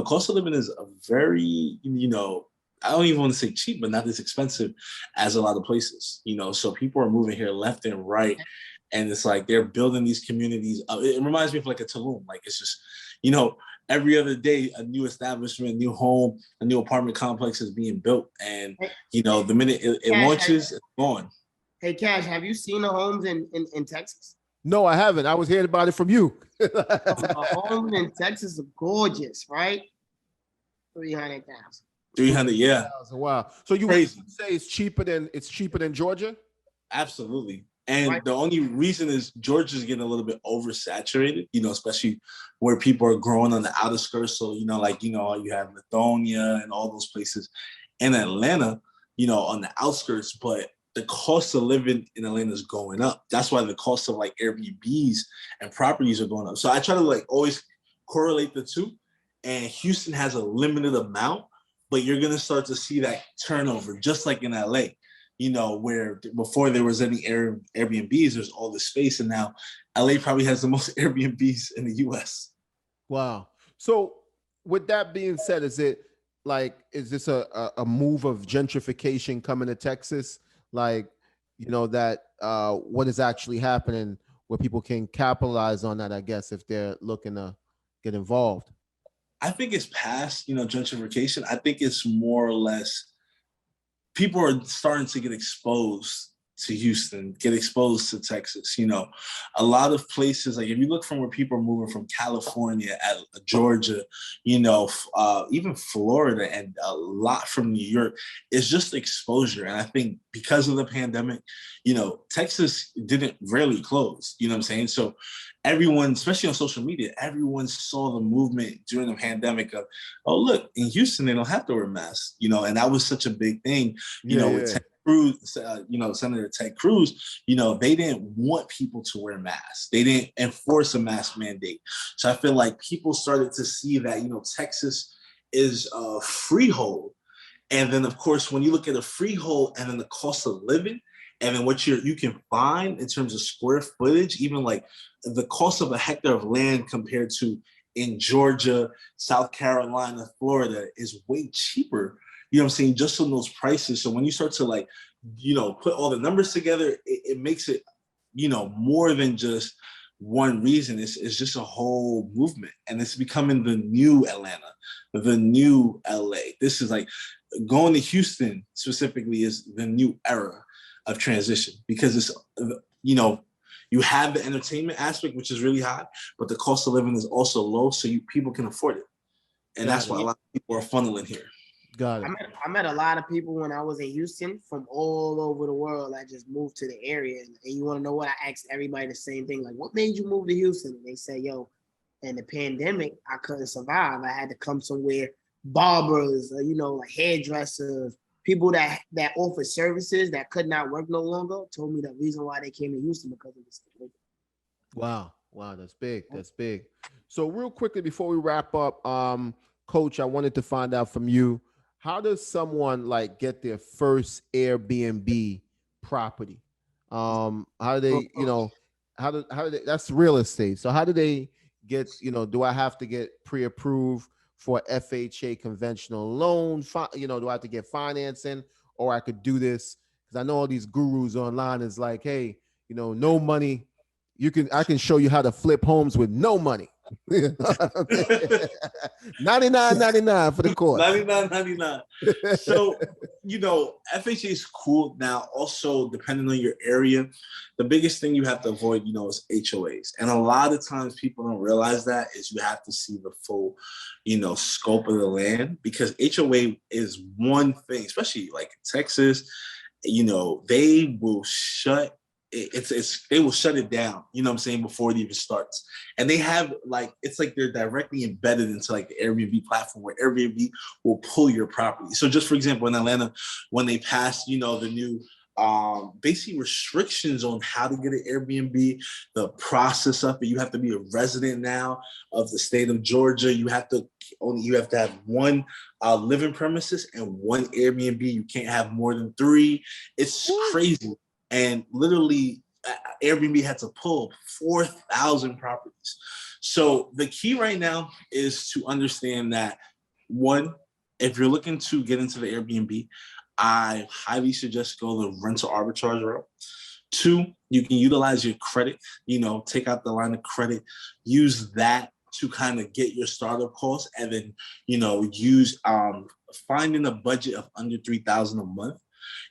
cost of living is a very I don't even want to say cheap, but not as expensive as a lot of places. So people are moving here left and right, and it's like they're building these communities. It reminds me of like a Tulum. Like, it's just every other day a new establishment, a new home, a new apartment complex is being built, and the minute it launches, it's gone. Hey, Cash, have you seen the homes in Texas? No, I haven't. I was hearing about it from you. The homes in Texas are gorgeous, right? 300,000. 300, yeah. Wow. So you would say it's cheaper than Georgia? Absolutely. And the only reason is Georgia's getting a little bit oversaturated, especially where people are growing on the outer skirts. So, you have Lithonia and all those places, in Atlanta, on the outskirts, but the cost of living in Atlanta is going up. That's why the cost of like Airbnbs and properties are going up. So I try to like always correlate the two. And Houston has a limited amount, but you're going to start to see that turnover, just like in LA, where before there was any Airbnbs, there's all this space. And now LA probably has the most Airbnbs in the US. Wow. So with that being said, is this a move of gentrification coming to Texas? Like, that what is actually happening where people can capitalize on that, I guess, if they're looking to get involved? I think it's past, gentrification. I think it's more or less people are starting to get exposed to Houston, get exposed to Texas. A lot of places, like if you look from where people are moving from California, Georgia, even Florida, and a lot from New York, it's just exposure. And I think because of the pandemic, Texas didn't rarely close, you know what I'm saying? So everyone, especially on social media, everyone saw the movement during the pandemic of, oh, look, in Houston, they don't have to wear masks, and that was such a big thing, with Ted Cruz, Senator Ted Cruz, they didn't want people to wear masks. They didn't enforce a mask mandate. So I feel like people started to see that, Texas is a freehold. And then, of course, when you look at a freehold and then the cost of living, and then what you can find in terms of square footage, even like the cost of a hectare of land compared to in Georgia, South Carolina, Florida is way cheaper. You know what I'm saying? Just on those prices. So when you start to like, put all the numbers together, it makes it, more than just one reason. It's just a whole movement, and it's becoming the new Atlanta, the new LA. This is like going to Houston specifically is the new era of transition, because it's, You have the entertainment aspect, which is really high, but the cost of living is also low, so people can afford it. And that's why a lot of people are funneling here. Got it. I met a lot of people when I was in Houston from all over the world. I just moved to the area. And you want to know what? I asked everybody the same thing. Like, what made you move to Houston? And they say, yo, in the pandemic, I couldn't survive. I had to come somewhere, barbers, like hairdressers, people that offer services that could not work no longer, told me the reason why they came to Houston because of this. Wow. That's big. That's big. So real quickly before we wrap up, Coach, I wanted to find out from you, how does someone like get their first Airbnb property? How do they, how do they, that's real estate. So how do they get, do I have to get pre-approved for FHA conventional loan? Do I have to get financing, or I could do this? Because I know all these gurus online is like, hey, no money. I can show you how to flip homes with no money. $99.99 for the course. $99.99. So, FHA is cool. Now, also, depending on your area, the biggest thing you have to avoid, is HOAs. And a lot of times people don't realize that is you have to see the full, scope of the land, because HOA is one thing, especially like in Texas, they will shut they will shut it down, before it even starts. And they have it's like they're directly embedded into like the Airbnb platform, where Airbnb will pull your property. So just for example, in Atlanta, when they passed, the new basically restrictions on how to get an Airbnb, the process of it, you have to be a resident now of the state of Georgia. You have to have one living premises and one Airbnb. You can't have more than 3. It's crazy. And literally, Airbnb had to pull 4,000 properties. So the key right now is to understand that, one, if you're looking to get into the Airbnb, I highly suggest go the rental arbitrage route. 2, you can utilize your credit, take out the line of credit, use that to kind of get your startup costs, and then, use finding a budget of under $3,000 a month.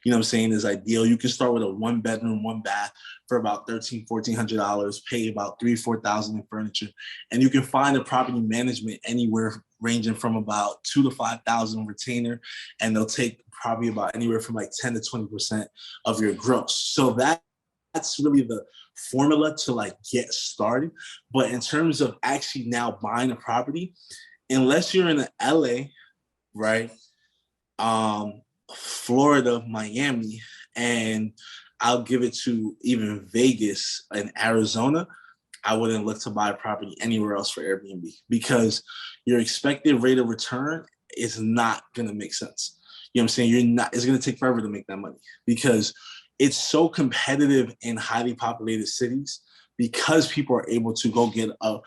Is ideal. You can start with a 1-bedroom, 1-bath for about $1,400, pay about $3,000-4,000 in furniture. And you can find a property management anywhere ranging from about $2,000 to $5,000 retainer. And they'll take probably about anywhere from 10 to 20% of your gross. So that's really the formula to get started. But in terms of actually now buying a property, unless you're in LA, right? Florida, Miami, and I'll give it to even Vegas and Arizona, I wouldn't look to buy a property anywhere else for Airbnb, because your expected rate of return is not going to make sense. You know what I'm saying? It's going to take forever to make that money, because it's so competitive in highly populated cities, because people are able to go get a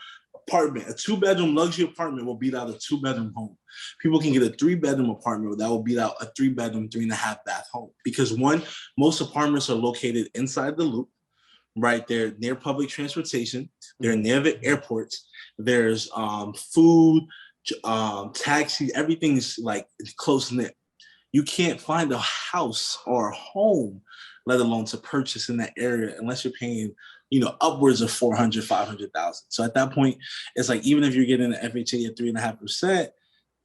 2-bedroom luxury apartment will beat out a 2-bedroom home. People can get a 3-bedroom apartment that will beat out a 3-bedroom, 3.5-bath home. Because one, most apartments are located inside the loop, right? They're near public transportation. They're near the airports. There's food, taxi, everything's close knit. You can't find a house or a home, let alone to purchase in that area, unless you're paying upwards of $400,000, $500,000. So at that point, it's even if you're getting an FHA at 3.5%,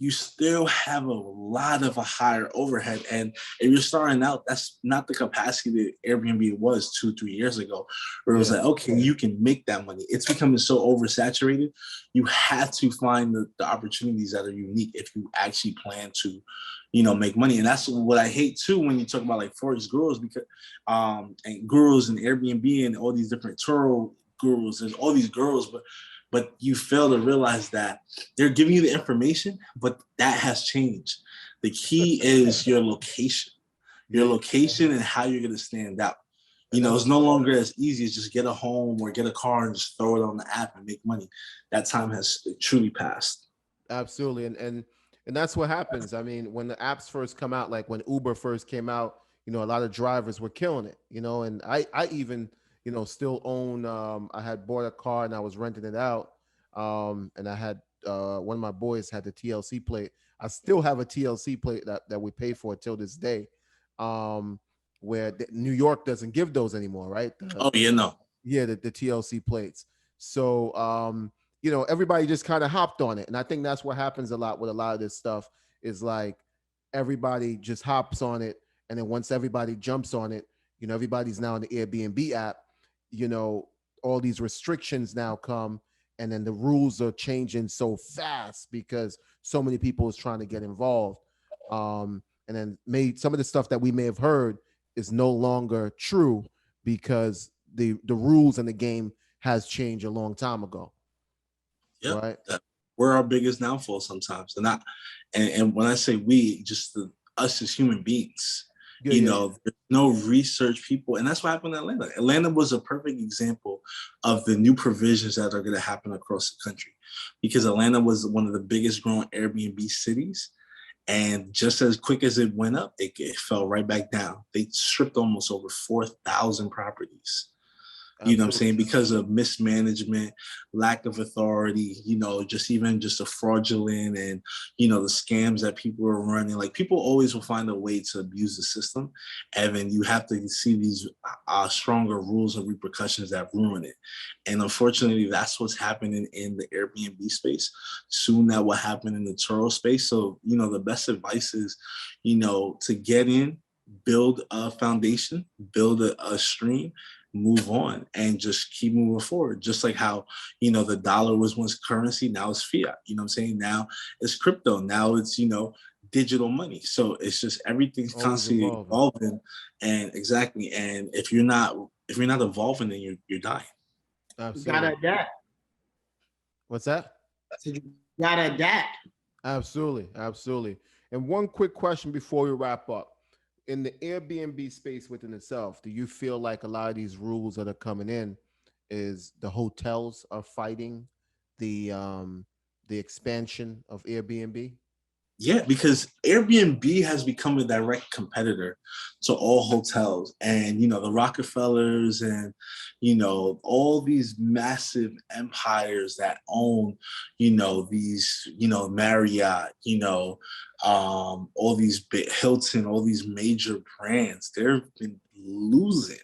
you still have a lot of a higher overhead. And if you're starting out, that's not the capacity that Airbnb was 2-3 years ago, where it was okay, you can make that money. It's becoming so oversaturated. You have to find the opportunities that are unique if you actually plan to, make money. And that's what I hate too, when you talk about Forex gurus, because and gurus and Airbnb and all these different Turo gurus, there's all these gurus, but you fail to realize that they're giving you the information, but that has changed. The key is your location and how you're going to stand out. It's no longer as easy as just get a home or get a car and just throw it on the app and make money. That time has truly passed. Absolutely. And that's what happens. I mean, when the apps first come out, like when Uber first came out, a lot of drivers were killing it, and I even, still own, I had bought a car and I was renting it out. And I had, one of my boys had the TLC plate. I still have a TLC plate that we pay for till this day. Where New York doesn't give those anymore, right? No. Yeah, the TLC plates. So everybody just kind of hopped on it. And I think that's what happens a lot with a lot of this stuff is like everybody just hops on it. And then once everybody jumps on it, everybody's now in the Airbnb app, all these restrictions now come, and then the rules are changing so fast because so many people is trying to get involved. And then some of the stuff that we may have heard is no longer true because the rules in the game has changed a long time ago. Yeah, right. We're our biggest downfall sometimes, and when I say we, just us as human beings. There's no research people, and that's what happened in Atlanta. Atlanta was a perfect example of the new provisions that are going to happen across the country, because Atlanta was one of the biggest growing Airbnb cities. And just as quick as it went up, it fell right back down. They stripped almost over 4,000 properties. You know what I'm saying? Because of mismanagement, lack of authority, just a fraudulent and, the scams that people are running. Like, people always will find a way to abuse the system. And then you have to see these stronger rules and repercussions that ruin it. And unfortunately, that's what's happening in the Airbnb space. Soon that will happen in the Turo space. So, the best advice is, to get in, build a foundation, build a stream, move on, and just keep moving forward. Just like how, the dollar was once currency, now it's fiat. You know what I'm saying? Now it's crypto. Now it's, digital money. So it's just everything's constantly evolving. And exactly. And if you're not evolving, then you're dying. Absolutely. You gotta adapt. What's that? So you gotta adapt. Absolutely. And one quick question before we wrap up. In the Airbnb space within itself, do you feel like a lot of these rules that are coming in is the hotels are fighting the expansion of Airbnb? Yeah, because Airbnb has become a direct competitor to all hotels, and the Rockefellers and all these massive empires that own these Marriott, all these Hilton, all these major brands. They've been losing.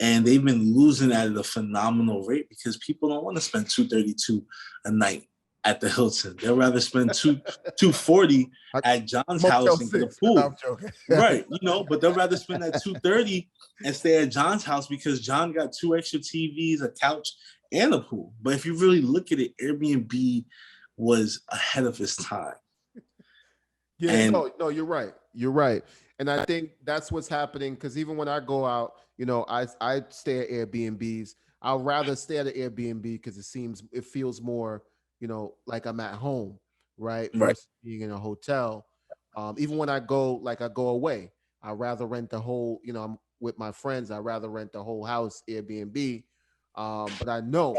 And they've been losing at a phenomenal rate because people don't want to spend $232 a night at the Hilton. They'll rather spend $240 at John's house and get a pool. I'm joking. Right, but they'll rather spend that $230 and stay at John's house because John got 2 extra TVs, a couch, and a pool. But if you really look at it, Airbnb was ahead of its time. Yeah, no, you're right. And I think that's what's happening, because even when I go out, I stay at Airbnbs. I'd rather stay at an Airbnb because it feels more, like I'm at home, right? Versus being in a hotel. Even when I go away, I'd rather rent the whole, I'm with my friends, I'd rather rent the whole house Airbnb. But I know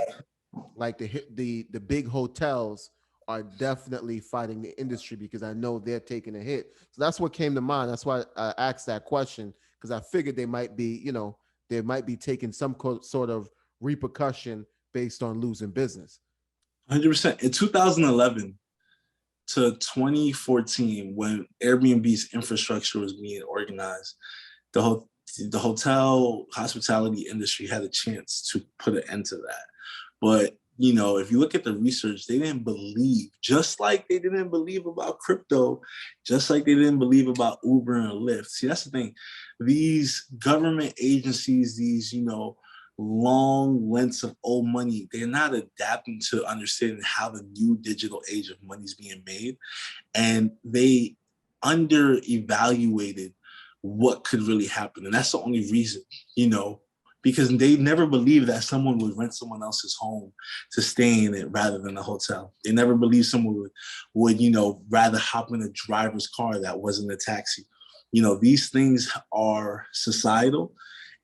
like the big hotels are definitely fighting the industry because I know they're taking a hit. So that's what came to mind. That's why I asked that question, because I figured they might be taking some sort of repercussion based on losing business. 100%. In 2011 to 2014, when Airbnb's infrastructure was being organized, the hotel hospitality industry had a chance to put an end to that. But if you look at the research, they didn't believe, just like they didn't believe about crypto, just like they didn't believe about Uber and Lyft. See, that's the thing. These government agencies, these, long lengths of old money, they're not adapting to understanding how the new digital age of money is being made. And they under-evaluated what could really happen. And that's the only reason, because they never believed that someone would rent someone else's home to stay in it rather than a hotel. They never believed someone would rather hop in a driver's car that wasn't a taxi. These things are societal,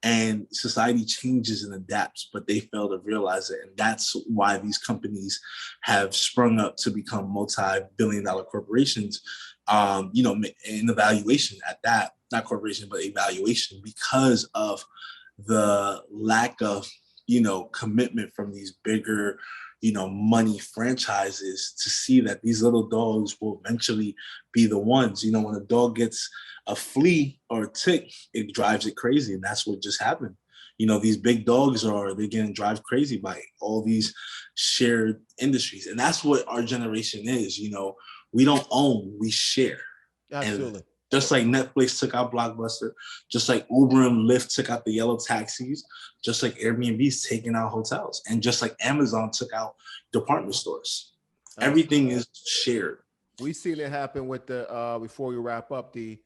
and society changes and adapts, but they fail to realize it. And that's why these companies have sprung up to become multi-billion-dollar corporations, in evaluation at that, not corporation, but evaluation, because of the lack of, commitment from these bigger, money franchises to see that these little dogs will eventually be the ones. When a dog gets a flea or a tick, it drives it crazy. And that's what just happened. these big dogs they're getting drive crazy by all these shared industries. And that's what our generation is. We don't own, we share. Absolutely. And just like Netflix took out Blockbuster, just like Uber and Lyft took out the yellow taxis, just like Airbnb's taking out hotels, and just like Amazon took out department stores. Everything is shared. We seen it happen with the before we wrap up, the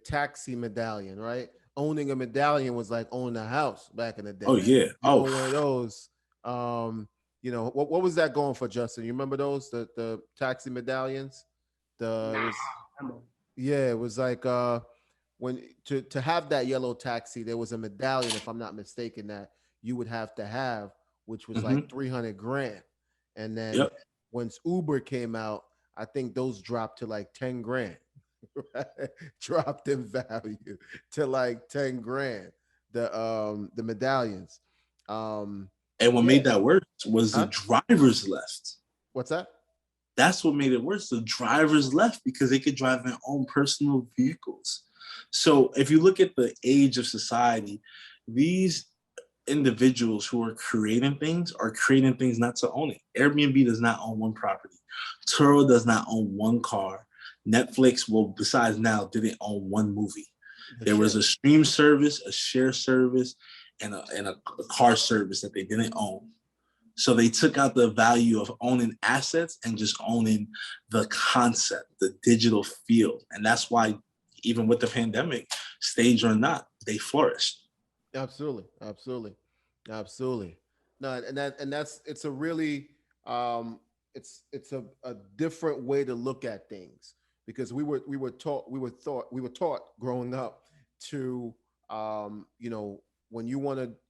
taxi medallion, right? Owning a medallion was like owning a house back in the day. Oh yeah. One of those. What was that going for, Justin? You remember those, the taxi medallions? It was like when to have that yellow taxi, there was a medallion, if I'm not mistaken, that you would have to have, which was like 300 grand. And then once Uber came out, I think those dropped to like 10 grand. Dropped in value to like 10 grand. The medallions. And what made that worse was the drivers left. What's that? That's what made it worse. The drivers left because they could drive their own personal vehicles. So if you look at the age of society, these individuals who are creating things not to own it. Airbnb does not own one property. Turo does not own one car. Netflix, well, besides now, didn't own one movie. There was a stream service, a share service, and a car service that they didn't own. So they took out the value of owning assets and just owning the concept, the digital field. And that's why, even with the pandemic, stage or not, they flourished. Absolutely. No, and that's it's a really it's a different way to look at things, because we were taught growing up to when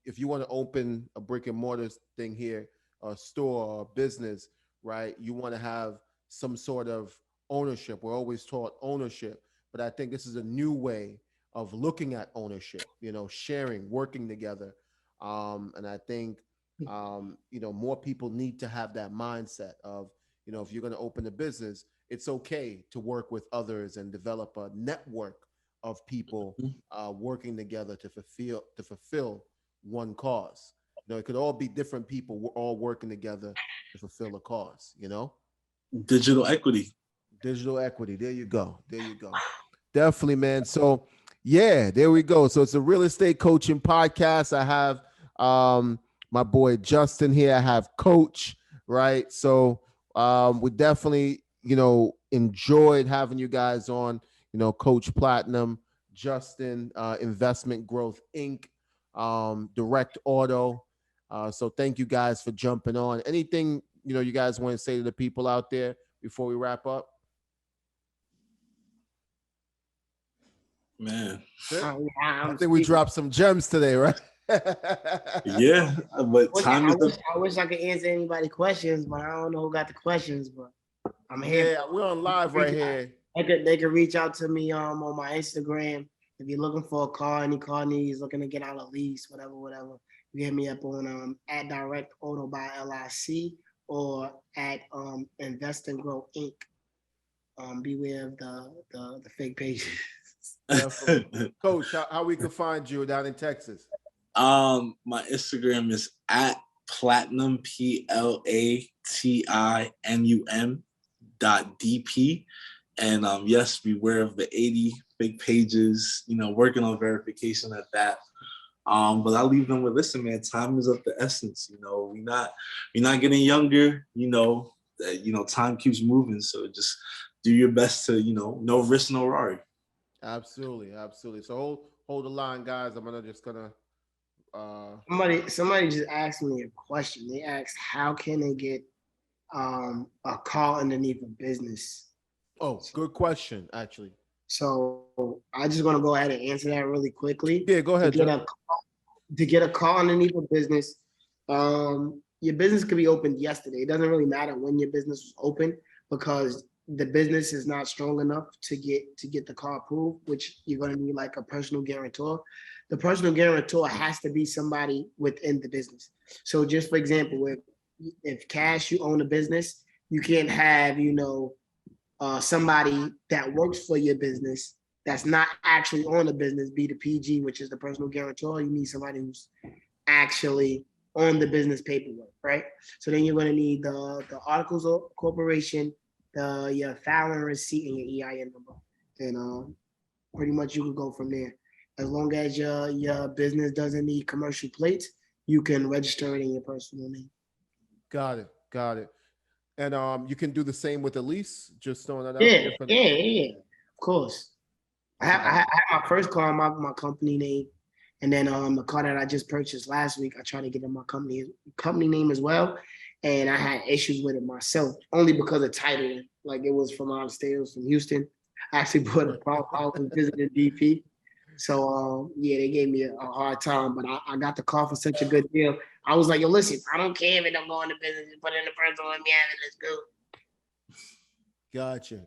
if you want to open a brick and mortar thing here, a store or a business, right, you want to have some sort of ownership. We're always taught ownership, but I think this is a new way of looking at ownership, sharing, working together. And I think, more people need to have that mindset of, if you're going to open a business, it's okay to work with others and develop a network of people working together to fulfill one cause. It could all be different people. We're all working together to fulfill a cause, Digital equity. There you go. Definitely, man. So yeah, there we go. So it's a real estate coaching podcast. I have my boy Justin here. I have Coach, right? So we definitely, enjoyed having you guys on, Coach Platinum, Justin, Investment Growth Inc., Direct Auto. So thank you guys for jumping on. Anything, you guys want to say to the people out there before we wrap up? Man, I think we dropped some gems today, right? Yeah, but I wish I could answer anybody's questions, but I don't know who got the questions. But I'm here. Yeah, we're on live right here. They could reach out to me on my Instagram if you're looking for a car, any car needs, looking to get out a lease, whatever. You hit me up on at Direct Auto by LIC or at Invest and Grow Inc. Beware of the fake pages. Coach, how we can find you down in Texas? My Instagram is at platinum PLATINUM.DP. And yes, beware of the 80 fake pages, working on verification at that. But I'll leave them with, listen, man, time is of the essence. We're not getting younger, time keeps moving. So just do your best to, no risk, no Rari. Absolutely. So hold the line, guys. Somebody just asked me a question. They asked, how can they get a car underneath a business? Oh, good question, actually. So I just want to go ahead and answer that really quickly. Yeah, go ahead. To get a car underneath a business, your business could be opened yesterday. It doesn't really matter when your business was open, because the business is not strong enough to get the car approved, which you're going to need like a personal guarantor. The personal guarantor has to be somebody within the business. So just for example, if Cash, you own a business, you can't have, somebody that works for your business that's not actually on the business be the PG, which is the personal guarantor. You need somebody who's actually on the business paperwork, right? So then you're going to need the articles of corporation, your filing receipt, and your EIN number, and pretty much you can go from there. As long as your business doesn't need commercial plates, you can register it in your personal name. Got it. Got it. And you can do the same with the lease. Just throwing that out Yeah, there. yeah. Of course. I had my first car on my company name, and then the car that I just purchased last week, I tried to get in my company name as well, and I had issues with it myself only because of titling. Like it was from out of state, it was from Houston. I actually bought a problem. I was visiting DP, so yeah, they gave me a hard time, but I got the car for such a good deal. I was like, yo, listen, I don't care if it don't go into business, put it in the personal, let me have it, let's go.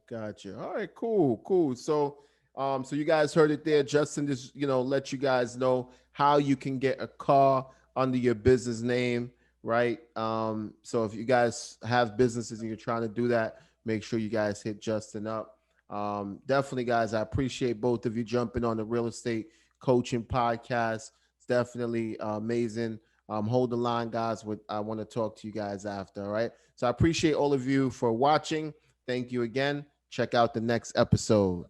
Gotcha. All right, cool. So, so you guys heard it there. Justin just, let you guys know how you can get a car under your business name, right? So if you guys have businesses and you're trying to do that, make sure you guys hit Justin up. Definitely, guys, I appreciate both of you jumping on the real estate coaching podcast. It's definitely amazing. Hold the line, guys. I want to talk to you guys after. All right. So I appreciate all of you for watching. Thank you again. Check out the next episode.